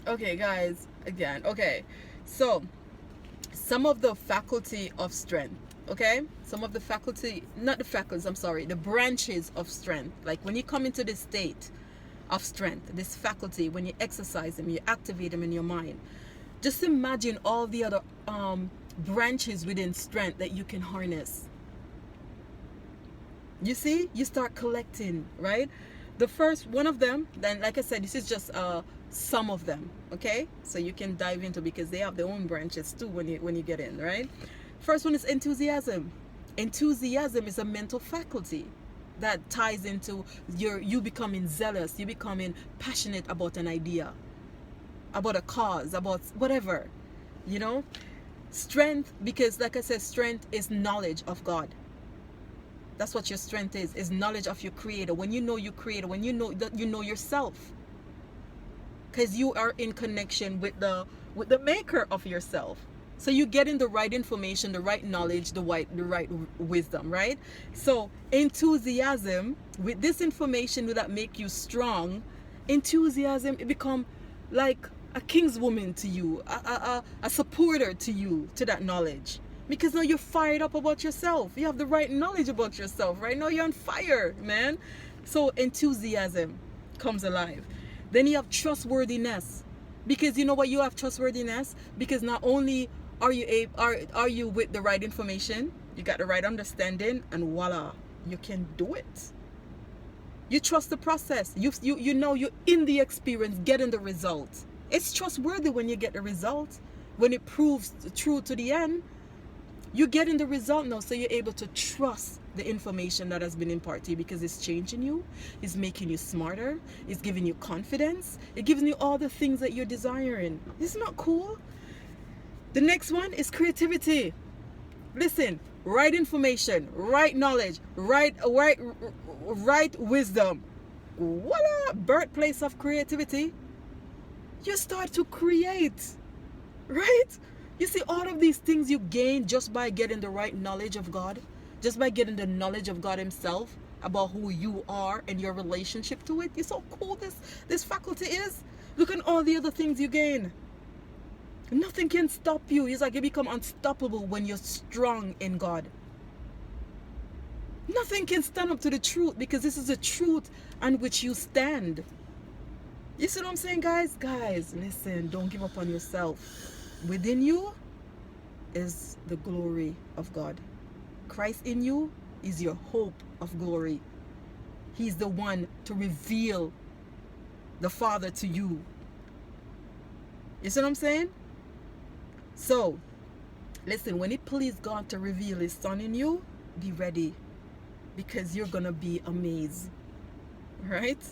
Okay, guys, again. Okay, so some of the faculty of strength. Okay, some of the faculty, not the faculties, I'm sorry, the branches of strength. Like when you come into this state of strength, this faculty, when you exercise them, you activate them in your mind. Just imagine all the other branches within strength that you can harness. You see, you start collecting, right? The first one of them, then like I said, this is just some of them, okay? So you can dive into, because they have their own branches too when you get in, right? First one is enthusiasm. Enthusiasm is a mental faculty that ties into you becoming zealous, you becoming passionate about an idea, about a cause, about whatever, you know? Strength, because like I said, strength is knowledge of God. That's what your strength is knowledge of your creator. When you know your creator, when you know that you know yourself, because you are in connection with the maker of yourself. So you get in the right information, the right knowledge, the right wisdom, right? So enthusiasm, with this information that make you strong, enthusiasm, it become like a kingswoman to you, a supporter to you, to that knowledge. Because now you're fired up about yourself. You have the right knowledge about yourself. Right now you're on fire, man. So enthusiasm comes alive. Then you have trustworthiness. Because you know what, you have trustworthiness because not only are you are you with the right information, you got the right understanding, and voila, you can do it. You trust the process. You know you're in the experience, getting the result. It's trustworthy when you get the result. When it proves true to the end, you're getting the result now, so you're able to trust the information that has been imparted to you because it's changing you, it's making you smarter, it's giving you confidence, it gives you all the things that you're desiring. Isn't that cool? The next one is creativity. Listen, right information, right knowledge, right wisdom. Voila! Birthplace of creativity. You start to create, right? You see, all of these things you gain just by getting the right knowledge of God, just by getting the knowledge of God himself about who you are and your relationship to it. It's so cool this faculty is. Look at all the other things you gain. Nothing can stop you. It's like you become unstoppable when you're strong in God. Nothing can stand up to the truth because this is the truth on which you stand. You see what I'm saying, guys? Guys, listen, don't give up on yourself. Within you is the glory of God. Christ in you is your hope of glory. He's the one to reveal the Father to you. You see what I'm saying? So, listen, when it pleased God to reveal his Son in you, be ready, because you're going to be amazed. Right?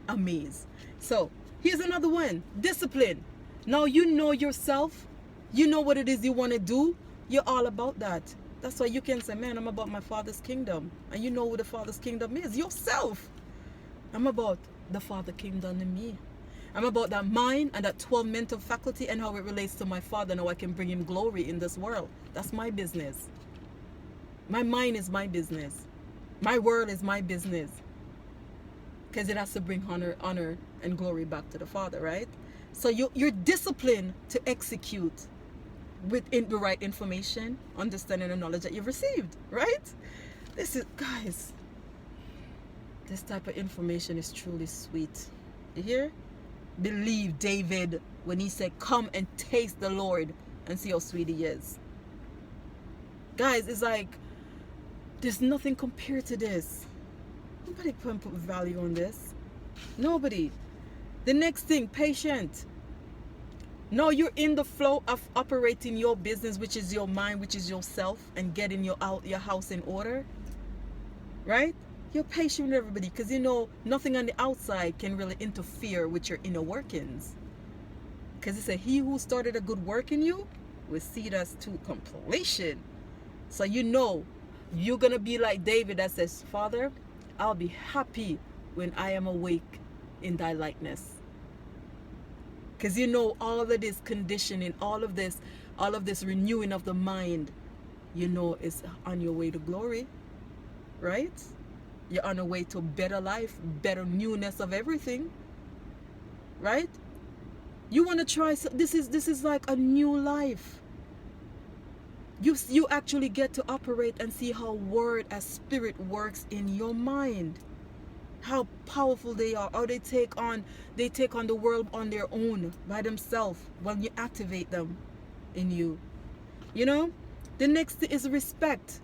Amazed. So, here's another one. Discipline. Now you know yourself. You know what it is you want to do. You're all about that. That's why you can say, man, I'm about my Father's kingdom. And you know what the Father's kingdom is. Yourself. I'm about the Father kingdom in me. I'm about that mind and that 12 mental faculty and how it relates to my Father. Now I can bring him glory in this world. That's my business. My mind is my business. My word is my business. Because it has to bring honor and glory back to the Father, right? So you're disciplined to execute within the right information, understanding and knowledge that you've received, right? This is, guys, this type of information is truly sweet. You hear? Believe David when he said, come and taste the Lord and see how sweet he is. Guys, it's like, there's nothing compared to this. Nobody can put value on this. Nobody. The next thing, patient. Now you're in the flow of operating your business, which is your mind, which is yourself, and getting your house in order. Right? You're patient with everybody because you know nothing on the outside can really interfere with your inner workings. Because it said, he who started a good work in you will see it as to completion. So you know you're going to be like David that says, Father, I'll be happy when I am awake in thy likeness. Because you know all of this conditioning, all of this renewing of the mind, you know, is on your way to glory, right? You're on your way to better life, better newness of everything, right? You want to try, so this is like a new life. You actually get to operate and see how word as spirit works in your mind. How powerful they are. How they take on the world on their own by themselves when you activate them in you. You know? The next thing is respect.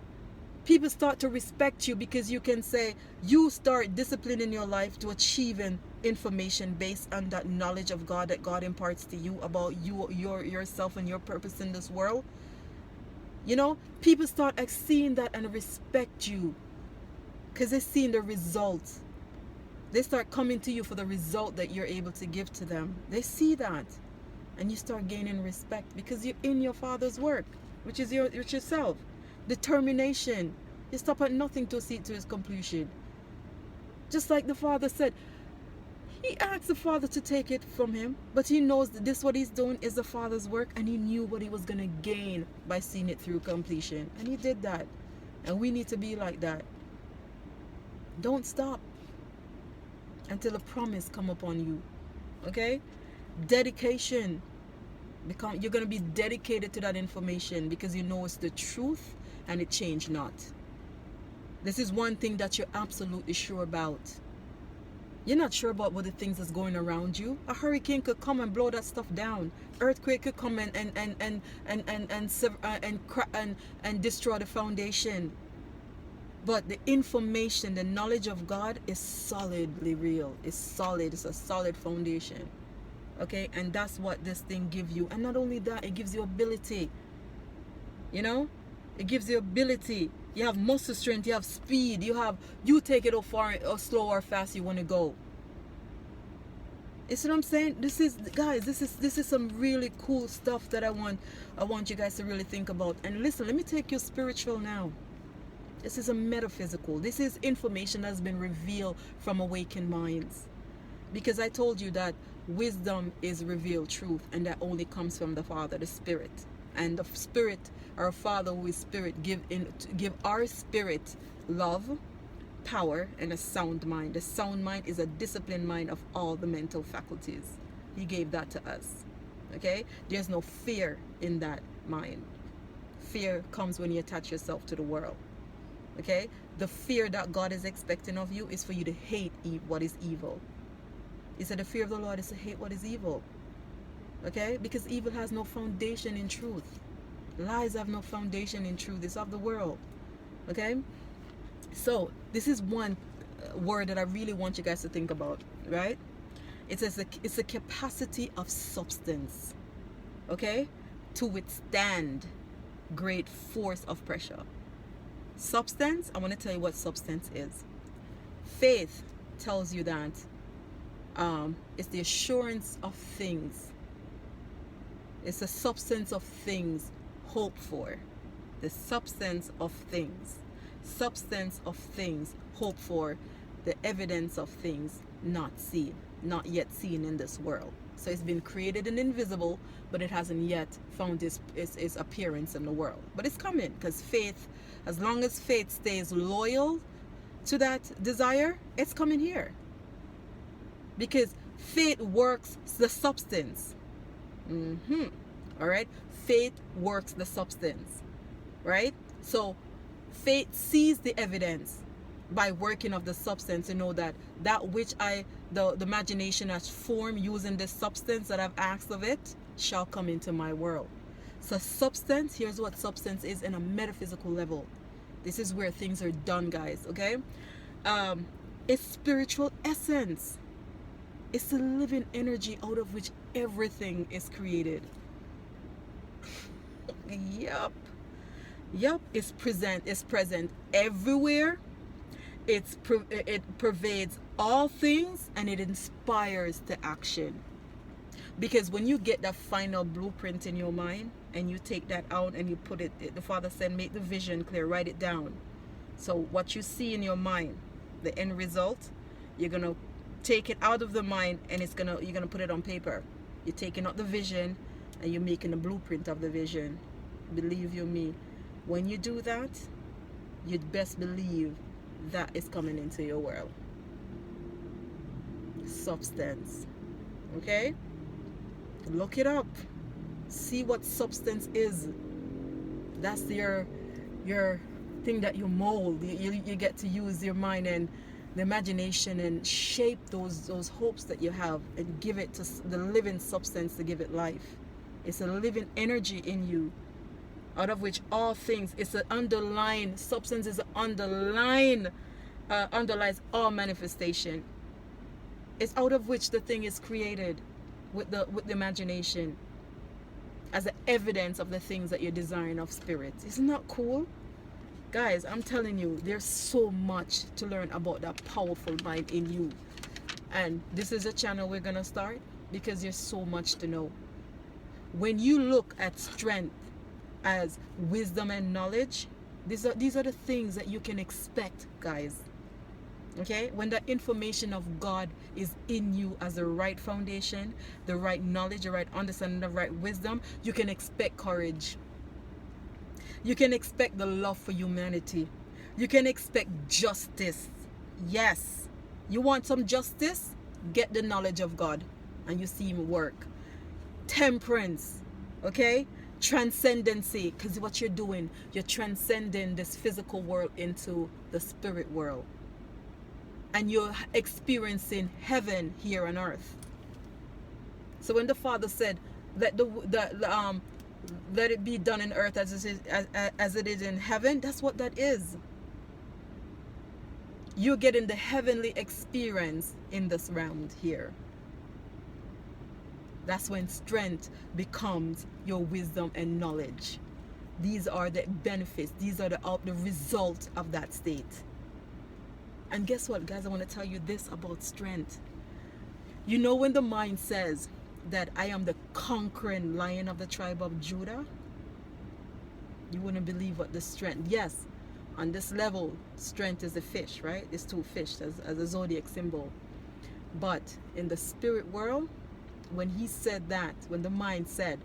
People start to respect you because you can say you start disciplining your life to achieving information based on that knowledge of God that God imparts to you about yourself and your purpose in this world. You know, people start seeing that and respect you because they're seeing the results. They start coming to you for the result that you're able to give to them. They see that, and you start gaining respect because you're in your Father's work, which is yourself. Determination. You stop at nothing to see it to its completion. Just like the Father said, he asked the Father to take it from him, but he knows that this what he's doing is the Father's work, and he knew what he was going to gain by seeing it through completion, and he did that. And we need to be like that. Don't stop until a promise come upon you. Okay? Dedication. You're going to be dedicated to that information because you know it's the truth and it changed not. This is one thing that you're absolutely sure about. You're not sure about what the things that's going around you. A hurricane could come and blow that stuff down. Earthquake could come and destroy the foundation. But the information, the knowledge of God is solidly real. It's solid. It's a solid foundation. Okay? And that's what this thing gives you. And not only that, it gives you ability. You know? It gives you ability. You have muscle strength. You have speed. You take it how far or slow or fast you want to go. You see what I'm saying? This is some really cool stuff that I want you guys to really think about. And listen, let me take you spiritual now. This is a metaphysical. This is information that has been revealed from awakened minds. Because I told you that wisdom is revealed truth, and that only comes from the Father, the Spirit. And the Spirit, our Father who is Spirit, give our spirit love, power, and a sound mind. The sound mind is a disciplined mind of all the mental faculties. He gave that to us. Okay? There's no fear in that mind. Fear comes when you attach yourself to the world. Okay? The fear that God is expecting of you is for you to hate what is evil. He said the fear of the Lord is to hate what is evil. Okay? Because evil has no foundation in truth. Lies have no foundation in truth. It's of the world. Okay? So, this is one word that I really want you guys to think about. Right? It's a capacity of substance. Okay? To withstand great force of pressure. Substance, I want to tell you what substance is. Faith tells you that it's the assurance of things. It's the substance of things hoped for. The substance of things. Substance of things hoped for. The evidence of things not yet seen in this world. So it's been created and invisible, but it hasn't yet found its appearance in the world. But it's coming, because faith, as long as faith stays loyal to that desire, it's coming here. Because faith works the substance. All right? Faith works the substance. Right? So faith sees the evidence by working of the substance to know that which the imagination has formed using the substance that I've asked of it shall come into my world. So substance, here's what substance is in a metaphysical level. This is where things are done, guys. Okay? It's spiritual essence. It's the living energy out of which everything is created. Yup. It's present everywhere. It pervades all things, and it inspires to action. Because when you get that final blueprint in your mind and you take that out and you put it, the Father said, make the vision clear, write it down. So what you see in your mind, the end result, you're gonna take it out of the mind and you're gonna put it on paper. You're taking out the vision and you're making a blueprint of the vision. Believe you me, when you do that, you'd best believe that is coming into your world. Substance. Okay? Look it up. See what substance is. That's your thing that you mold. You get to use your mind and the imagination and shape those hopes that you have and give it to the living substance to give it life. It's a living energy in you, out of which all things, it's an underlying substance, is an underlying underlies all manifestation. It's out of which the thing is created with the imagination as the evidence of the things that you're desiring of spirit. Isn't that cool? Guys, I'm telling you, there's so much to learn about that powerful mind in you. And this is a channel we're going to start because there's so much to know. When you look at strength as wisdom and knowledge, these are the things that you can expect, guys. Okay, when the information of God is in you as the right foundation, the right knowledge, the right understanding, the right wisdom, you can expect courage. You can expect the love for humanity. You can expect justice. Yes, you want some justice? Get the knowledge of God and you see him work. Temperance, okay? Transcendency, because what you're doing, you're transcending this physical world into the spirit world. And you're experiencing heaven here on earth. So when the Father said, let it be done in earth as it is in heaven, that's what that is. You're getting the heavenly experience in this realm here. That's when strength becomes your wisdom and knowledge. These are the benefits. These are the result of that state. And guess what, guys? I want to tell you this about strength. You know when the mind says that I am the conquering lion of the tribe of Judah, you wouldn't believe what the strength. Yes, on this level, strength is a fish, right? It's two fish as a zodiac symbol. But in the spirit world, when he said that, when the mind said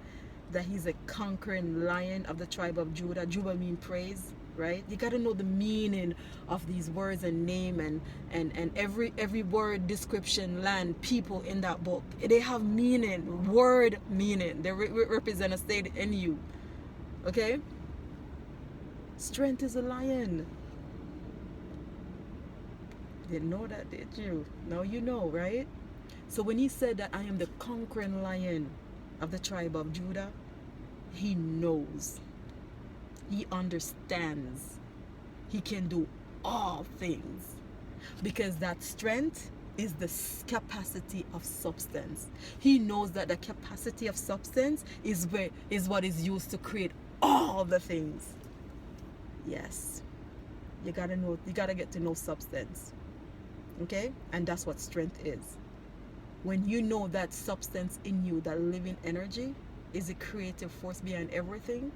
that he's a conquering lion of the tribe of Judah, Judah means praise, right? You got to know the meaning of these words and name and every word, description, land, people in that book. They have meaning, word meaning. They represent a state in you. Okay? Strength is a lion. Didn't know that, did you? Now you know, right? So when he said that I am the conquering lion of the tribe of Judah, he knows. He understands. He can do all things. Because that strength is the capacity of substance. He knows that the capacity of substance is what is used to create all the things. Yes. You gotta know, you gotta get to know substance. Okay? And that's what strength is. When you know that substance in you, that living energy, is a creative force behind everything,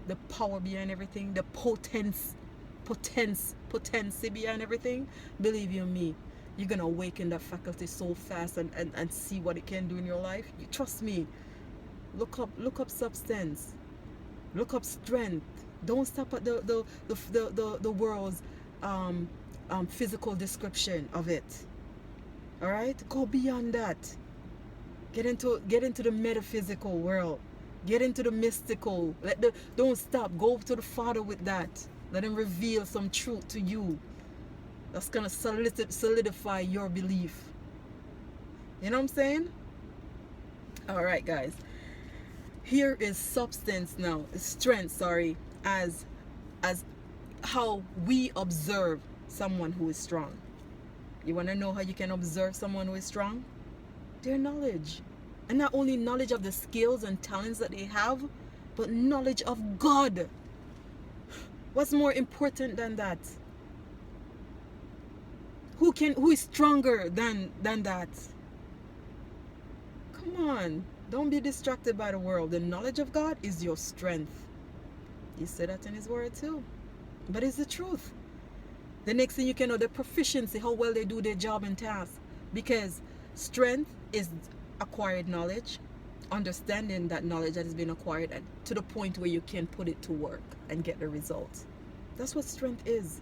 the power behind everything, the potency behind everything, believe you me, you're gonna awaken that faculty so fast and see what it can do in your life. You trust me. Look up substance. Look up strength. Don't stop at the world's physical description of it. All right, go beyond that. Get into the metaphysical world. Get into the mystical. Don't stop. Go to the Father with that. Let him reveal some truth to you. That's gonna solidify your belief. You know what I'm saying? All right, guys. Here is substance now. Strength, sorry, as how we observe someone who is strong. You want to know how you can observe someone who is strong? Their knowledge. And not only knowledge of the skills and talents that they have, but knowledge of God. What's more important than that? Who is stronger than that? Come on. Don't be distracted by the world. The knowledge of God is your strength. He said that in his word too. But it's the truth. The next thing you can know, the proficiency, how well they do their job and task. Because strength is acquired knowledge, understanding that knowledge that has been acquired and to the point where you can put it to work and get the results. That's what strength is.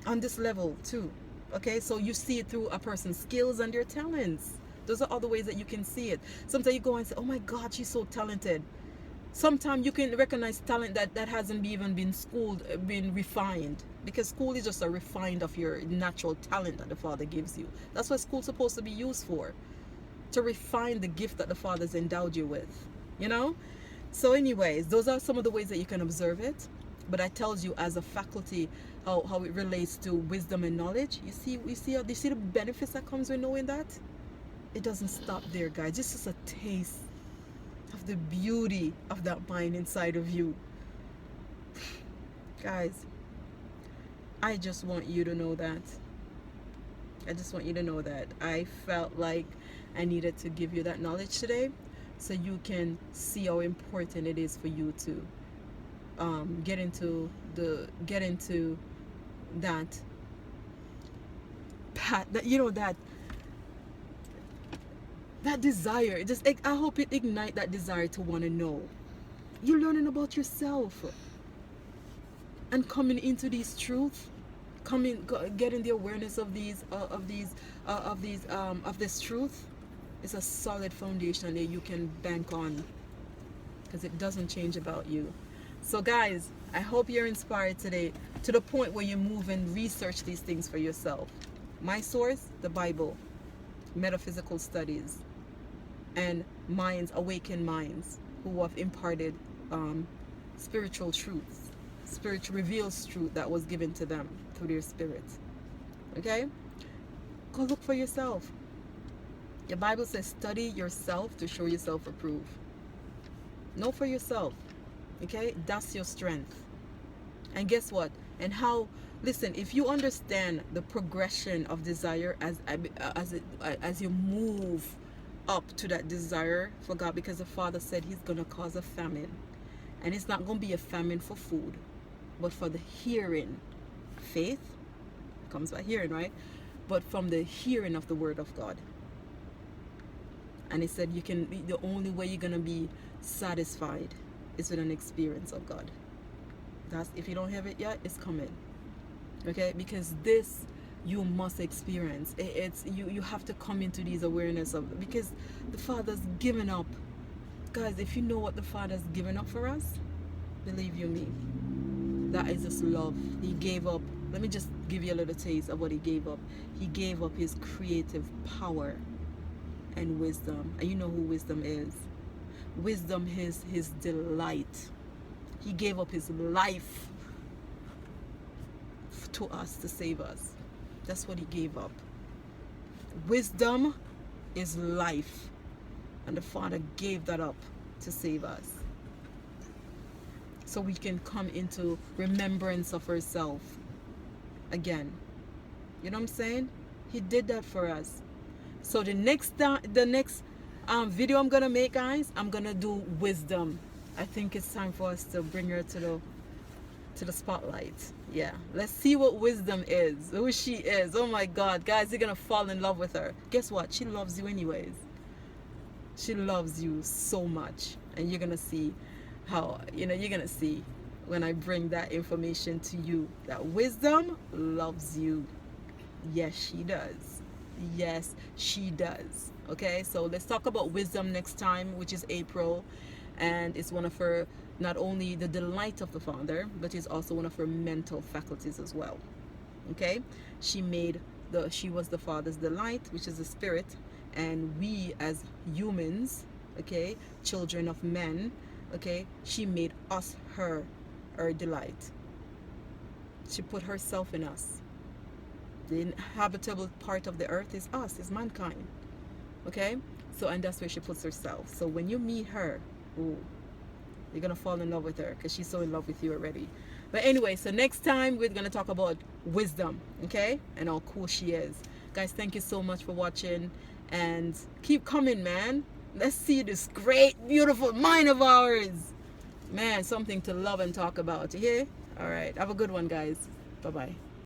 On this level too. Okay, so you see it through a person's skills and their talents. Those are other ways that you can see it. Sometimes you go and say, oh my God, she's so talented. Sometimes you can recognize talent that hasn't even been schooled, been refined. Because school is just a refined of your natural talent that the Father gives you. That's what school's supposed to be used for. To refine the gift that the Father's endowed you with. You know? So anyways, those are some of the ways that you can observe it. But I tells you as a faculty how it relates to wisdom and knowledge. You see the benefits that comes with knowing that? It doesn't stop there, guys. This is a taste of the beauty of that mind inside of you. Guys, I just want you to know that. I just want you to know that. I felt like I needed to give you that knowledge today so you can see how important it is for you to get into that path, that that desire. Just, I hope it ignite that desire to want to know. You're learning about yourself and coming into these truths, getting the awareness of this truth is a solid foundation that you can bank on, because it doesn't change about you. So guys, I hope you're inspired today to the point where you move and research these things for yourself. My source, the Bible, metaphysical studies, and awakened minds who have imparted spiritual truths, spiritual revealed truth that was given to them through their spirit. Okay? Go look for yourself. The Bible says, study yourself to show yourself approved. Know for yourself. Okay? That's your strength. And guess what? And how, listen, if you understand the progression of desire as you move up to that desire for God, because the Father said He's going to cause a famine. And it's not going to be a famine for food, but for the hearing. Faith comes by hearing, right? But from the hearing of the Word of God. And He said the only way you're going to be satisfied is with an experience of God. That's, if you don't have it yet, it's coming. Okay? Because this you must experience. It's you have to come into these awareness of, because the Father's given up. Guys, if you know what the Father's given up for us, believe you me, that is just love. He gave up. Let me just give you a little taste of what He gave up. He gave up His creative power and wisdom. And you know who wisdom is. Wisdom is His delight. He gave up His life to us to save us. That's what He gave up. Wisdom is life. And the Father gave that up to save us. So we can come into remembrance of ourselves again. You know what I'm saying? He did that for us. So the next video I'm gonna make, guys, I'm gonna do wisdom. I think it's time for us to bring her to the spotlight. Yeah, let's see what wisdom is, who she is. Oh my God, guys, you're gonna fall in love with her. Guess what? She loves you anyways. She loves you so much, and you're gonna see how, you're gonna see when I bring that information to you, that wisdom loves you. Yes, she does. Yes, she does. Okay, so let's talk about wisdom next time, which is April. And it's one of her, not only the delight of the Father, but it's also one of her mental faculties as well. Okay, she was the Father's delight, which is the spirit, and we as humans, okay, children of men, okay, she made us her delight. She put herself in us. The inhabitable part of the earth is us, is mankind. Okay, so, and that's where she puts herself. So when you meet her, ooh, you're gonna fall in love with her, because she's so in love with you already. But anyway, so next time we're gonna talk about wisdom, okay, and how cool she is. Guys, thank you so much for watching, and keep coming, man. Let's see this great, beautiful mind of ours, man. Something to love and talk about. You hear? All right, have a good one, guys. Bye bye.